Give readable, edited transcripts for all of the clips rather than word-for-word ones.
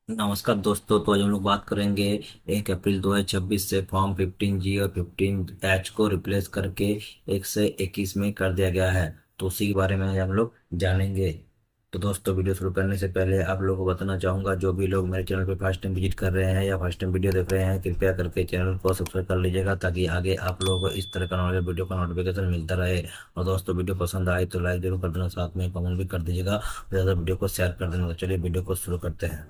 नमस्कार दोस्तों। तो आज हम लोग बात करेंगे 1 अप्रैल 2026 से फॉर्म 15G और 15H को रिप्लेस करके 1 से 21 में कर दिया गया है। तो उसी के बारे में आज हम लोग जानेंगे। तो दोस्तों, वीडियो शुरू करने से पहले आप लोगों को बताना चाहूंगा, जो भी लोग मेरे चैनल पर फर्स्ट टाइम विजिट कर रहे हैं या फर्स्ट टाइम वीडियो देख रहे हैं, कृपया करके चैनल को सब्सक्राइब कर लीजिएगा, ताकि आगे आप लोगों को इस तरह का नॉलेज वीडियो का नोटिफिकेशन मिलता रहे। और दोस्तों, वीडियो पसंद आए तो लाइक जरूर कर देना, साथ में कमेंट भी कर दीजिएगा, ज़्यादा वीडियो को शेयर कर देना। तो चलिए वीडियो को शुरू करते हैं।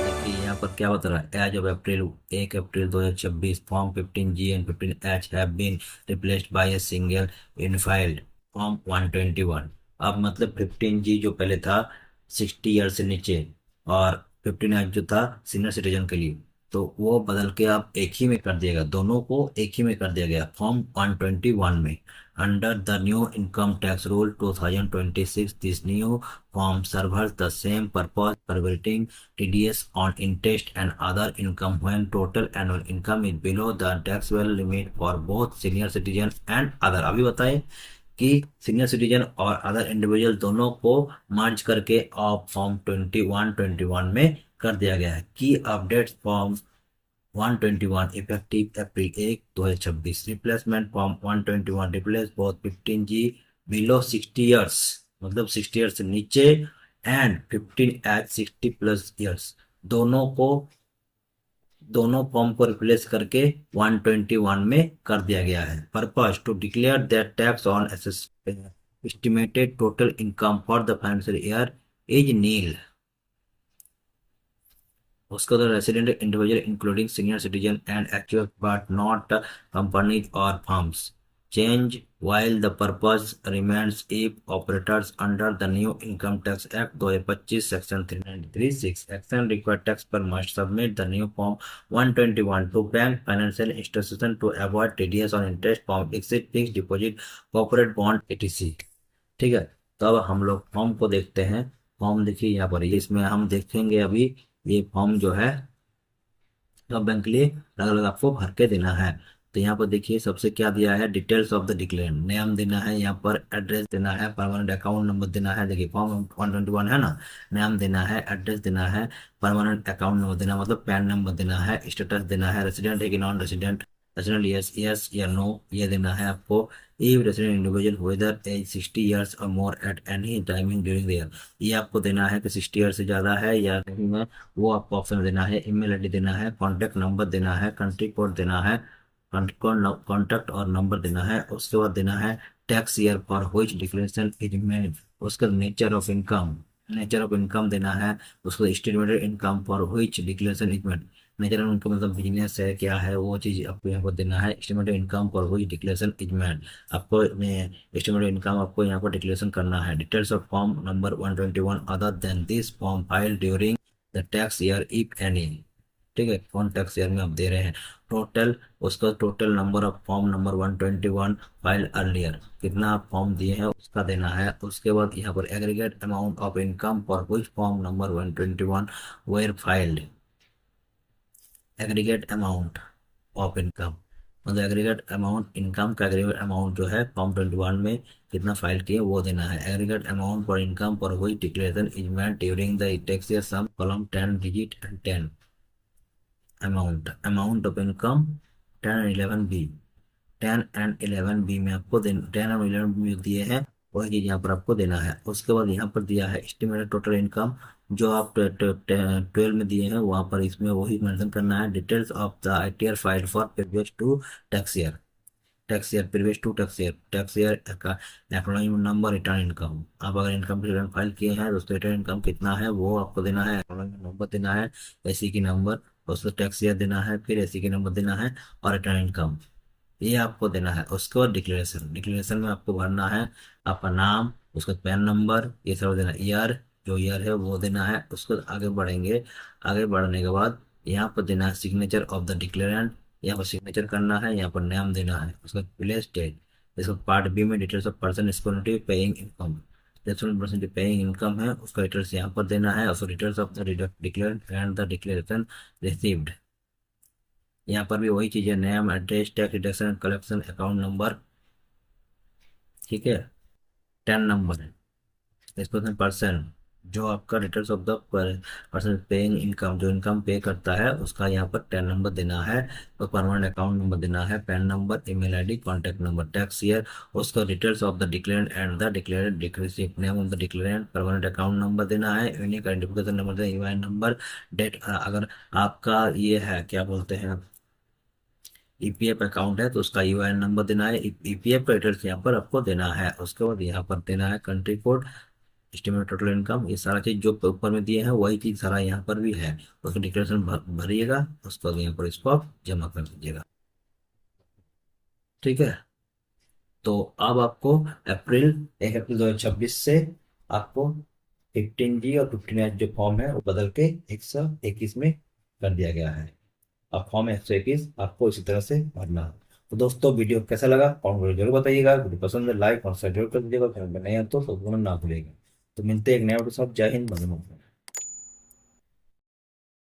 देखिए यहाँ पर क्या बता रहा है, as of April 1 April 2026 form 15G and 15H have been replaced by a single unified form 121। अब मतलब 15G जो पहले था 60 ईयर से नीचे, और 15H जो था सीनियर सिटीजन के लिए, तो वो बदल के अब एक ही में कर दिया गया, दोनों को एक ही में कर दिया गया फॉर्म 121 में। Under the new income tax rule 2026, this new form serves the same purpose, providing TDS on interest and other income when total annual income is below the taxable limit for both senior citizens and other। अभी बताएं कि senior citizen और other individual दोनों को मर्ज करके अब form 2121 में कर दिया गया है। की अपडेट फॉर्म 121 इफेक्टिव अप्रैल 1 2026। Replacement form 121 replace both 15G below 60 years, मतलब 60 ईयर्स से नीचे, एंड 15 एज 60 प्लस ईयर्स, दोनों को दोनों फॉर्म को रिप्लेस करके 121 में कर दिया गया है। Purpose to declare that tax on estimated total income for the financial year is nil. उसका तो resident individual including senior citizen and actual but not companies और firms change while the purpose remains if operators under the new income tax act 2025 section 393(6) action required taxpayer must submit the new form 121 to bank financial institution to avoid TDS on interest form exit fixed deposit corporate bond etc। ठीक है। तो अब हम लोग form को देखते हैं। Form देखिए यहाँ पर, इसमें हम देखेंगे अभी ये फॉर्म जो है सब बैंक के लिए अलग अलग आपको भर के देना है। तो यहाँ पर देखिए सबसे क्या दिया है, डिटेल्स ऑफ द डिक्लेरेंट, नेम देना है, यहाँ पर एड्रेस देना है, परमानेंट अकाउंट नंबर देना है। देखिए फॉर्म 121 है ना, नेम देना है, एड्रेस देना है, परमानेंट अकाउंट नंबर देना मतलब पैन नंबर देना है, स्टेटस देना है, रेसिडेंट है कि non resident, resident yes yes या नो ये देना है आपको। If resident individual whether age 60 years और more at any timing during the year, ये आपको देना है कि 60 ईयर से ज़्यादा है या नहीं है, वो आपको ऑप्शन देना है। ईमेल आईडी देना है, कॉन्टैक्ट नंबर देना है, कंट्री कोड देना है, कॉन्टैक्ट और नंबर देना है। उसके बाद देना है tax year for which declaration is made. उसका nature of income, nature of income देना है। उसको statemented income for which declaration is made, nature of income मतलब बिजनेस है क्या है वो चीज़ आपको यहाँ पर देना है। Estimated income for which declaration is made, आपको एस्टिमेटेड इनकम आपको यहाँ पर डिक्लेरेशन करना है। Details of form number 121 other than this form file during the tax year if any. ठीक है, कौन टैक्स ईयर में आप दे रहे हैं। टोटल, उसका total number of form number 121 file earlier, कितना आप फॉर्म दिए हैं उसका देना है। उसके बाद यहाँ पर aggregate amount of income for which form number 121 were filed. Aggregate amount of income मतलब एग्रीगेट अमाउंट, इनकम का एग्रीगेट अमाउंट जो है फॉर्म 21 में कितना फाइल किए वो देना है। Aggregate amount for income for which declaration is made during the tax year, sum column 10 digit and 10 amount, amount of income 10 and 11 B, 10 and 11 B में आपको 10 और 11 बी दिए हैं, वही चीज यहाँ पर आपको देना है। उसके बाद यहाँ पर दिया है एस्टिमेटेड टोटल इनकम, जो आप 12 में दिए हैं वहाँ पर इसमें वही मेंशन करना है। Details of the ITR file for previous to tax year, tax year previous to tax year, tax year का एक्नॉलेजमेंट नंबर, रिटर्न इनकम। आप अगर इनकम रिटर्न फाइल किए हैं तो उसका रिटर्न इनकम कितना है वो आपको देना है, एक्नॉलेजमेंट नंबर देना है, एसी की नंबर, उसका टैक्स ईयर देना है, फिर एसी की नंबर देना है, और रिटर्न इनकम ये आपको देना है। उसके बाद डिक्लेरेशन, डिक्लेरेशन में आपको भरना है आपका नाम, उसका पैन नंबर, ये सब देना, ईयर जो ईयर है वो देना है। उसको आगे बढ़ेंगे, आगे बढ़ने के बाद यहाँ पर देना है सिग्नेचर ऑफ द डिक्लेरेंट, यहाँ पर सिग्नेचर करना है, यहाँ पर नाम देना है, उसका प्लेस डेट। इसको पार्ट बी में details of person responsibility paying income, person जो पेइंग इनकम है उसका डिटेल्स यहाँ पर देना है। और details of the declarant and the declaration received, यहाँ पर भी वही चीज़ है, name, address, tax deduction, collection, account number. ठीक है, 10 नंबर है। इस परसेंट पर्सन, जो आपका details of the person paying income, जो इनकम पे करता है उसका यहाँ पर टेन नंबर देना है, और परमानेंट अकाउंट नंबर देना है, PAN number, email ID, contact number, tax year, उसका details of the declarant and the declarant receipt, name of the declarant, permanent account number देना है, यूनिक आइडेंटिफिकेशन नंबर देना, UIN number, date, अगर आपका ये है क्या बोलते हैं ईपीएफ अकाउंट है तो उसका यूआईएन नंबर देना है, ईपीएफ का डिटेल्स यहाँ पर आपको देना है। उसके बाद यहाँ पर देना है country code, estimate total income, ये सारा चीज जो ऊपर में दिए हैं वही चीज सारा यहाँ पर भी है। उसका डिक्लेरेशन भरिएगा, उसको यहाँ पर इसको आप जमा कर दीजिएगा। ठीक है, तो अब आपको अप्रैल 1 अप्रैल 2026 से आपको 15G और 15H जो फॉर्म है वो बदल के 121 में कर दिया गया है। अब फॉर्म 121 आपको इसी तरह से भरना है। तो दोस्तों वीडियो कैसा लगा कमेंट करके जरूर बताइएगा, वीडियो पसंद है लाइक और शेयर जरूर कर दीजिएगा, चैनल में नए हैं तो सब्सक्राइब करना ना भूलिएगा। तो मिलते हैं एक नए वीडियो के साथ। जय हिंद, वंदे मातरम।